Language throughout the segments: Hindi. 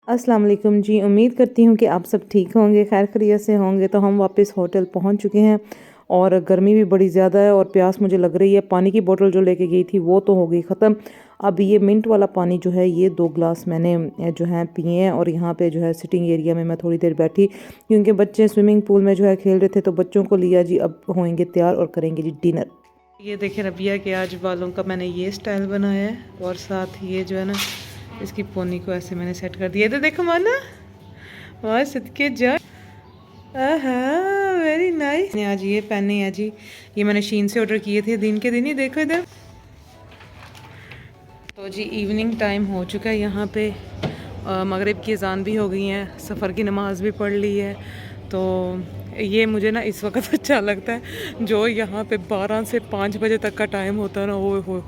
अस्सलाम वालेकुम जी। उम्मीद करती हूँ कि आप सब ठीक होंगे, खैर खैरियत से होंगे। तो हम वापस होटल पहुँच चुके हैं और गर्मी भी बड़ी ज़्यादा है और प्यास मुझे लग रही है। पानी की बोतल जो लेके गई थी वो तो हो गई ख़त्म। अब ये मिंट वाला पानी जो है ये 2 गिलास मैंने जो है पिए हैं। और यहाँ पे जो है सिटिंग एरिया में मैं थोड़ी देर बैठी क्योंकि बच्चे स्विमिंग पूल में जो है खेल रहे थे, तो बच्चों को लिया जी। अब होंगे तैयार और करेंगे जी डिनर। ये देखें रबिया के आज बालों का मैंने ये स्टाइल बनाया है और साथ ये जो है ना इसकी पोनी को ऐसे मैंने सेट कर दिया। तो देखो माना वाह सदके जा, वेरी नाइस। आज ये पहने हैं जी, ये मैंने शीन से ऑर्डर किए थे दिन के दिन ही। देखो इधर तो जी इवनिंग टाइम हो चुका है। यहाँ पे मगरिब की अजान भी हो गई है, सफ़र की नमाज भी पढ़ ली है। तो ये मुझे ना इस वक्त अच्छा लगता है जो यहाँ पे 12 से 5 बजे तक का टाइम होता है ना। हो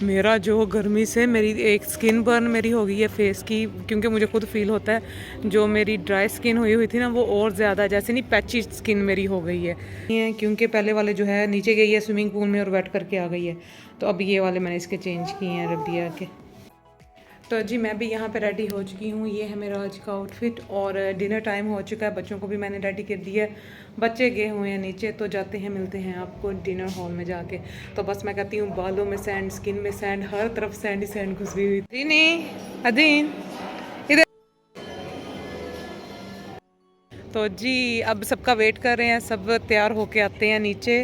मेरा जो गर्मी से मेरी एक स्किन बर्न मेरी हो गई है फेस की, क्योंकि मुझे खुद फील होता है जो मेरी ड्राई स्किन हुई थी ना वो और ज़्यादा जैसे नहीं पैची स्किन मेरी हो गई है। क्योंकि पहले वाले जो है नीचे गई है स्विमिंग पूल में और वेट करके आ गई है। तो अब ये वाले मैंने इसके चेंज किए हैं रबिया के। तो जी मैं भी यहाँ पे रेडी हो चुकी हूँ। ये है मेरा आज का आउटफिट और डिनर टाइम हो चुका है। बच्चों को भी मैंने रेडी कर दिया है, बच्चे गए हुए हैं नीचे। तो जाते हैं, मिलते हैं आपको डिनर हॉल में जाके। तो बस मैं कहती हूँ बालों में सैंड, स्किन में सैंड, हर तरफ सैंड ही सैंड घुसी हुई थी। नहीं अदीन इधर। तो जी अब सबका वेट कर रहे हैं, सब तैयार होके आते हैं नीचे।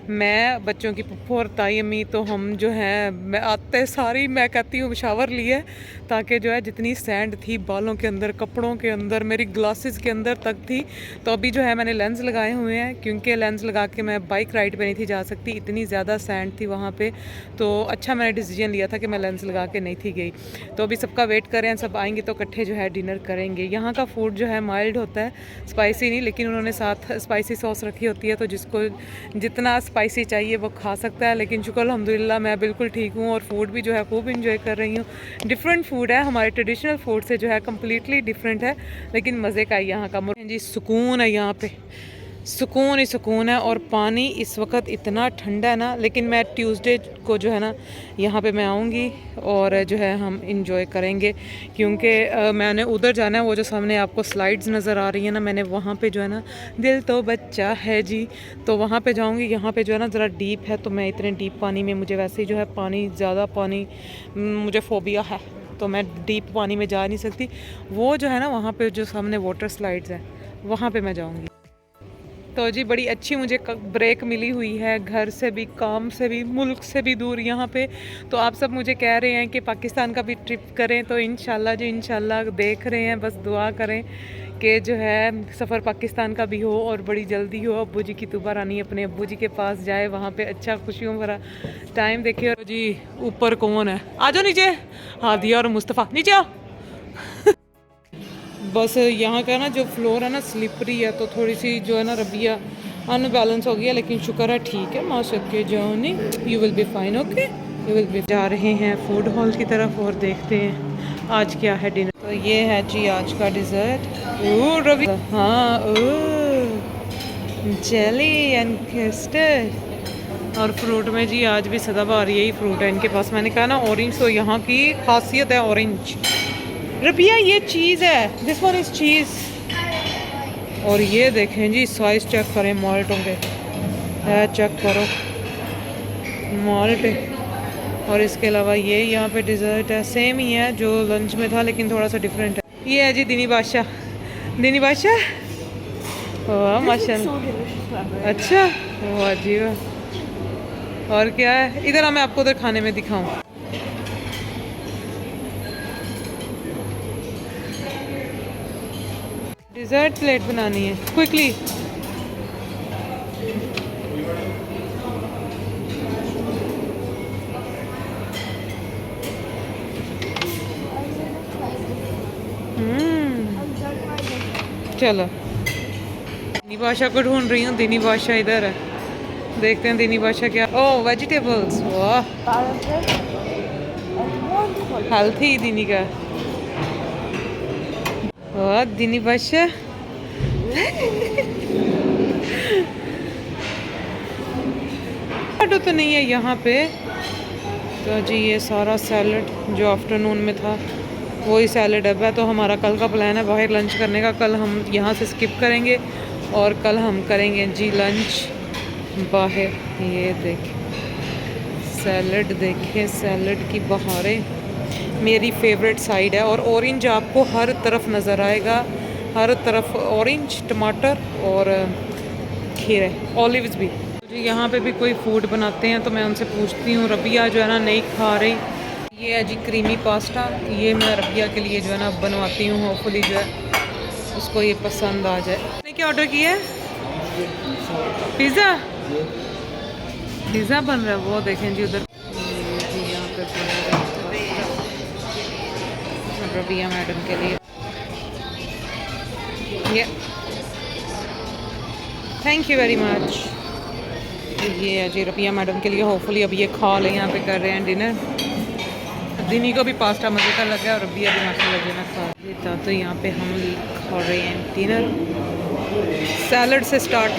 मैं, बच्चों की पप्पू और ताई अम्मी, तो हम जो है मैं आते सारी मैं कहती हूँ शावर लिए, ताकि जो है जितनी सैंड थी बालों के अंदर, कपड़ों के अंदर, मेरी ग्लासेस के अंदर तक थी। तो अभी जो है मैंने लेंस लगाए हुए हैं क्योंकि लेंस लगा के मैं बाइक राइड पे नहीं थी जा सकती, इतनी ज़्यादा सैंड थी वहाँ पे। तो अच्छा मैंने डिसीजन लिया था कि मैं लेंस लगा के नहीं थी गई। तो अभी सबका वेट कर रहे हैं, सब आएंगे तो इकट्ठे जो है डिनर करेंगे। यहाँ का फूड जो है माइल्ड होता है, स्पाइसी नहीं, लेकिन उन्होंने साथ स्पाइसी सॉस रखी होती है, तो जिसको जितना स्पाइसी चाहिए वो खा सकता है। लेकिन शुक्र अल्हम्दुलिल्लाह मैं बिल्कुल ठीक हूँ और फूड भी जो है खूब इंजॉय कर रही हूँ। डिफरेंट फूड है, हमारे ट्रेडिशनल फूड से जो है कम्प्लीटली डिफरेंट है, लेकिन मज़े का यहाँ का जी सुकून है। यहाँ पे सुकून ही सुकून है। और पानी इस वक्त इतना ठंडा है ना, लेकिन मैं ट्यूसडे को जो है ना यहाँ पे मैं आऊँगी और जो है हम इंजॉय करेंगे, क्योंकि मैंने उधर जाना है। वो जो सामने आपको स्लाइड्स नज़र आ रही है ना, मैंने वहाँ पे जो है ना दिल तो बच्चा है जी, तो वहाँ पे जाऊँगी। यहाँ पे जो है ना ज़रा डीप है, तो मैं इतने डीप पानी में, मुझे वैसे ही जो है पानी, ज़्यादा पानी मुझे फोबिया है, तो मैं डीप पानी में जा नहीं सकती। वो जो है ना वहाँ पे जो सामने वाटर स्लाइड्स हैं वहाँ पे मैं जाऊँगी। तो जी बड़ी अच्छी मुझे ब्रेक मिली हुई है, घर से भी, काम से भी, मुल्क से भी दूर यहाँ पे। तो आप सब मुझे कह रहे हैं कि पाकिस्तान का भी ट्रिप करें, तो इंशाल्लाह जी इंशाल्लाह देख रहे हैं, बस दुआ करें कि जो है सफ़र पाकिस्तान का भी हो और बड़ी जल्दी हो। अब्बू जी की तुबा रानी अपने अब्बू जी के पास जाए, वहाँ पे अच्छा खुशियों भरा टाइम देखे। और जी ऊपर कौन है, आ जाओ नीचे, हादिया और मुस्तफ़ा नीचे आओ। बस यहाँ का ना जो फ्लोर है ना स्लिपरी है, तो थोड़ी सी जो है ना रबिया अनबैलेंस हो गया, लेकिन शुक्र है ठीक है, माशा के जानी, you will be fine, okay you will be. जा रहे हैं फूड हॉल की तरफ और देखते हैं आज क्या है डिनर। तो ये है जी आज का डिज़र्ट। ओह रवि, हाँ जेली एंड कस्टर्ड। और फ्रूट में जी आज भी सदाबहार यही फ्रूट है इनके पास। मैंने कहा ना ऑरेंज, तो यहाँ की खासियत है ऑरेंज। रबिया ये चीज़ है, दिस वन इज चीज़। और ये देखें जी साइज चेक करें माल्टों के, है चेक करो माल्ट। और इसके अलावा ये यहाँ पे डिज़र्ट है, सेम ही है जो लंच में था, लेकिन थोड़ा सा डिफरेंट है। ये है जी दिनी बादशाह, दिनी बादशाह, वाह माशाल्लाह, अच्छा वाह जी वाह। और क्या है इधर, मैं आपको उधर खाने में दिखाऊँ। डिज़र्ट प्लेट बनानी है क्विकली। चलो दिनी बादशाह को ढूंढ रही हूँ, दिनी बादशाह इधर है, देखते हैं दिनी बादशाह क्या। ओह वेजिटेबल्स, वाह हेल्थी दिनी का, वाह दिनी बादशाह। तो नहीं है यहाँ पे। तो जी ये सारा सैलड जो आफ्टरनून में था वही सैलड अब है। तो हमारा कल का प्लान है बाहर लंच करने का। कल हम यहाँ से स्किप करेंगे और कल हम करेंगे जी लंच बाहर। ये देखें सैलड, देखें सैलड की बहारें मेरी फेवरेट साइड है। और ऑरेंज आपको हर तरफ नज़र आएगा, हर तरफ ऑरेंज, टमाटर और खीरे, ऑलिव्स भी। जी यहाँ पे भी कोई फूड बनाते हैं तो मैं उनसे पूछती हूँ। रबिया जो है ना नहीं खा रही। ये है जी क्रीमी पास्ता, ये मैं रबिया के लिए जो है ना बनवाती हूँ, होपफुली जो है उसको ये पसंद आ जाए। मैंने क्या ऑर्डर किया है? पिज़्ज़ा, पिज़्ज़ा बन रहा है वो देखें जी उधर। जी यहाँ पे रबिया मैडम के लिए ये, थैंक यू वेरी मच। ये है जी रबिया मैडम के लिए, होपफुली अब ये खा लें। यहाँ पे कर रहे हैं डिनर। दिनी को भी पास्ता मज़े का लगा और रबिया भी माशाल्लाह जो है ना खा लेता। तो यहाँ पे हम खा रहे हैं डिनर, सैलड से स्टार्ट।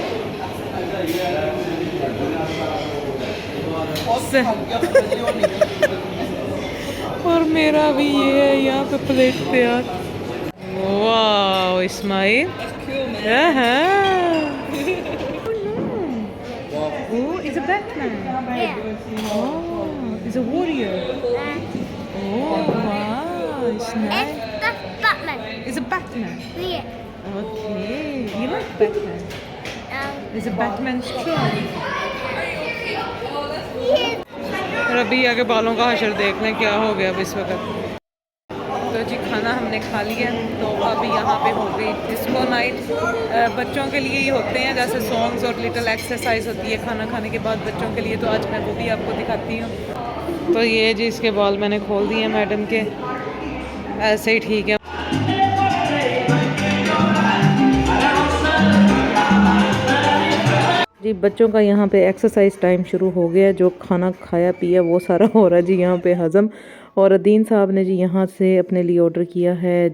और मेरा भी ये है यहाँ पे प्लेट तैयार। वाह Ismail, oh, it's a Batman. Yeah. Oh, it's a warrior. Oh, wow, it's nice. That's Batman. It's a Batman. Yeah. Okay, you like Batman? It's a Batman shield. Rabia के बालों का हशर देख लें क्या हो गया अब इस वक्त। तो जी खाना हमने खा लिया। तो अभी यहाँ पे हो गई डिस्को नाइट। बच्चों के लिए ही होते हैं, जैसे सॉन्ग्स और लिटिल एक्सरसाइज होती है खाना खाने के बाद बच्चों के लिए। तो आज मैं वो भी आपको दिखाती हूँ। तो ये जी इसके बाल मैंने खोल दिए मैडम के, ऐसे ही ठीक है। जी बच्चों का यहाँ पे एक्सरसाइज टाइम शुरू हो गया। जो खाना खाया पिया वो सारा हो रहा है जी यहाँ पे हज़म। और अदीन साहब ने जी यहाँ से अपने लिए ऑर्डर किया है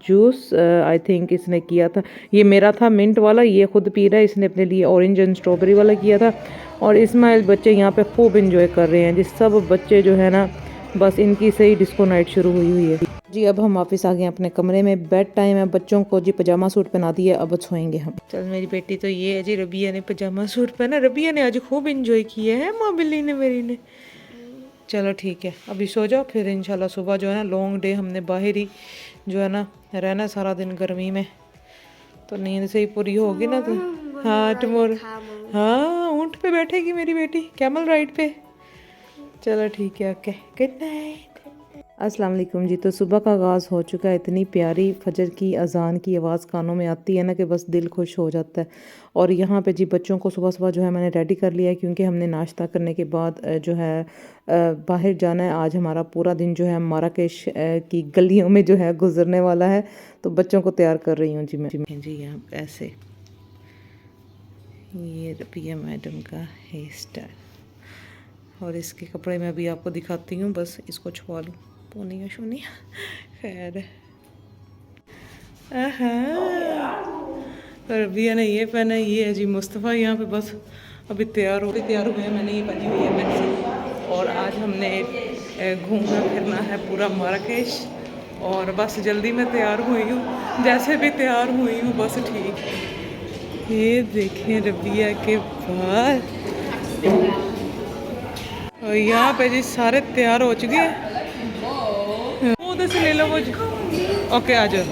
जूस। आई थिंक इसने किया था, ये मेरा था मिंट वाला, ये ख़ुद पी रहा है। इसने अपने लिए ऑरेंज एंड स्ट्रॉबेरी वाला किया था। और इस्माइल बच्चे यहाँ पे खूब इंजॉय कर रहे हैं जी। सब बच्चे जो है ना बस इनकी से ही डिस्को नाइट शुरू हुई है जी। अब हम वापस आ गए अपने कमरे में, बेड टाइम है। बच्चों को जी पजामा सूट पहना दिया, अब सोएंगे हम। चल मेरी बेटी तो ये है जी, रबिया ने पजामा सूट पहना। रबिया ने आज खूब इंजॉय किया है माँ बिल्ली ने मेरी ने। चलो ठीक है अभी सो जाओ, फिर इंशाल्लाह सुबह जो है ना लॉन्ग डे, हमने बाहर ही जो है ना रहना सारा दिन गर्मी में, तो नींद से ही पूरी होगी ना। तो हाँ टुमारो, हाँ ऊँट पे बैठेगी मेरी बेटी, कैमल राइड पे। चलो ठीक है, ओके गुड नाइट। अस्सलाम वालेकुम जी। तो सुबह का आगाज़ हो चुका है। इतनी प्यारी फजर की अज़ान की आवाज़ कानों में आती है ना कि बस दिल खुश हो जाता है। और यहाँ पे जी बच्चों को सुबह सुबह जो है मैंने रेडी कर लिया है, क्योंकि हमने नाश्ता करने के बाद जो है बाहर जाना है। आज हमारा पूरा दिन जो है माराकेश की गलियों में जो है गुजरने वाला है। तो बच्चों को तैयार कर रही हूँ जी मैं जी। यहाँ ऐसे ये रबिया मैडम का हेयर स्टाइल, और इसके कपड़े मैं अभी आपको दिखाती हूँ। बस इसको छुपा लूँ, पोनिया शोनिया खैर। रबिया ने ये पहना, ये है जी मुस्तफ़ा यहाँ पे बस अभी तैयार हुए हैं। मैंने ये पहनी हुई है मैक्सी। और आज हमने घूमना फिरना है पूरा माराकेश, और बस जल्दी में तैयार हुई हूँ, जैसे भी तैयार हुई हूँ बस ठीक। ये देखें रबिया के बाल, और यहाँ पे जी सारे तैयार हो चुके हैं। उधर से ले लो वो। ओके आ जाओ,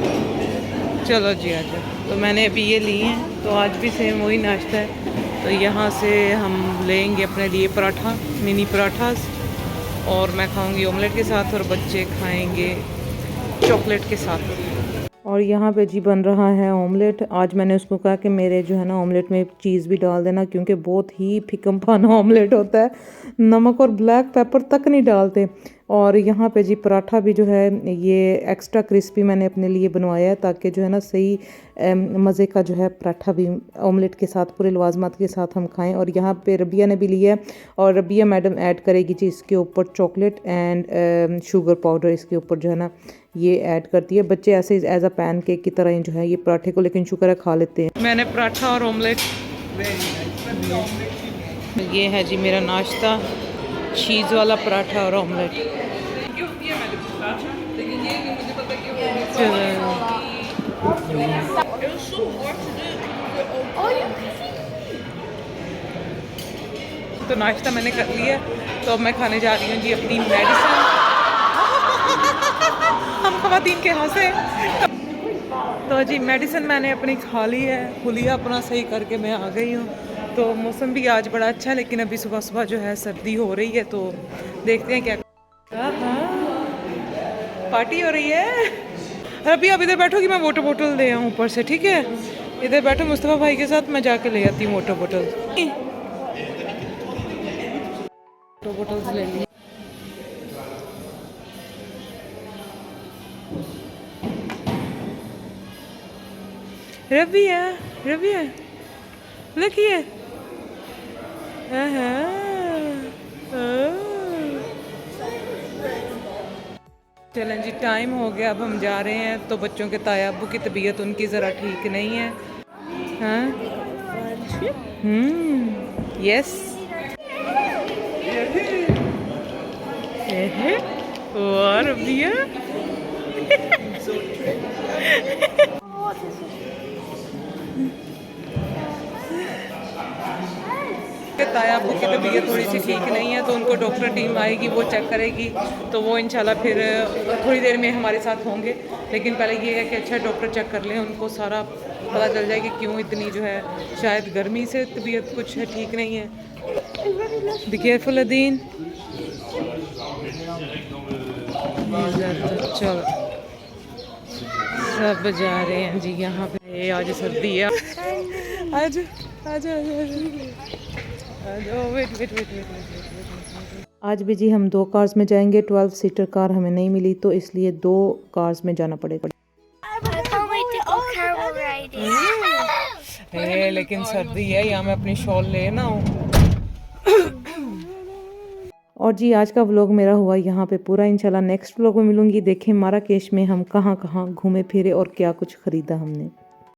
चलो जी आ जाओ। तो मैंने अभी ये ली हैं, तो आज भी सेम वही नाश्ता है। तो यहाँ से हम लेंगे अपने लिए पराठा, मिनी पराठास, और मैं खाऊंगी ऑमलेट के साथ, और बच्चे खाएंगे चॉकलेट के साथ। और यहाँ पे जी बन रहा है ऑमलेट। आज मैंने उसको कहा कि मेरे जो है ना ऑमलेट में चीज़ भी डाल देना, क्योंकि बहुत ही फिकम पाना ऑमलेट होता है, नमक और ब्लैक पेपर तक नहीं डालते। और यहाँ पे जी पराठा भी जो है ये एक्स्ट्रा क्रिस्पी मैंने अपने लिए बनवाया है, ताकि जो है ना सही मज़े का जो है पराठा भी ऑमलेट के साथ पूरे लवाजमात के साथ हम खाएं। और यहाँ पे रबिया ने भी लिया है, और रबिया मैडम ऐड करेगी जी इसके ऊपर चॉकलेट एंड शुगर पाउडर, इसके ऊपर जो है ना ये ऐड करती है। बच्चे ऐसे एज अ पैन केक की तरह जो है ये पराठे को, लेकिन शुक्र है खा लेते हैं। मैंने पराठा और ऑमलेट, ये है जी मेरा नाश्ता, चीज़ वाला पराठा और ऑमलेट। चलो तो नाश्ता मैंने कर लिया, तो अब मैं खाने जा रही हूँ जी अपनी मेडिसिन। हम खवातीन के यहाँ से तो जी मेडिसिन मैंने अपनी खा ली है, हुलिया अपना सही करके मैं आ गई हूँ। तो मौसम भी आज बड़ा अच्छा है, लेकिन अभी सुबह सुबह जो है सर्दी हो रही है, तो देखते हैं क्या। पार्टी हो रही है। अभी आप इधर बैठोगी, मैं वाटर बोतल ले आऊँ ऊपर से, ठीक है? इधर बैठो मुस्तफ़ा भाई के साथ, मैं जाके ले आती हूँ वाटर बोतल। वाटर बोतल्स ले ली। Rabia, Rabia, look here. चलें जी, टाइम हो गया, अब हम जा रहे हैं। तो बच्चों के ताया अब्बू की तबीयत उनकी ज़रा ठीक नहीं है। हाँ, यस। और रबिया ताया अब्बू की तबीयत थोड़ी सी ठीक नहीं है, तो उनको डॉक्टर टीम आएगी, वो चेक करेगी, तो वो इंशाल्लाह फिर थोड़ी देर में हमारे साथ होंगे। लेकिन पहले ये है कि अच्छा डॉक्टर चेक कर लें, उनको सारा पता चल जाए कि क्यों इतनी जो है, शायद गर्मी से तबीयत कुछ है ठीक नहीं है। Be careful Adeen. चलो सब जा रहे हैं जी यहाँ पे। आज सर्दी है। आज आज आज भी जी हम 2 कार्स में जाएंगे। 12 सीटर कार हमें नहीं मिली, तो इसलिए 2 कार्स में जाना पड़ेगा। लेकिन सर्दी है, यहाँ मैं अपनी शॉल ले ना हूँ। और जी आज का व्लॉग मेरा हुआ यहाँ पे पूरा। इंशाल्लाह नेक्स्ट व्लॉग में मिलूंगी। देखें माराकेश में हम कहाँ कहाँ घूमे फिरे और क्या कुछ ख़रीदा हमने।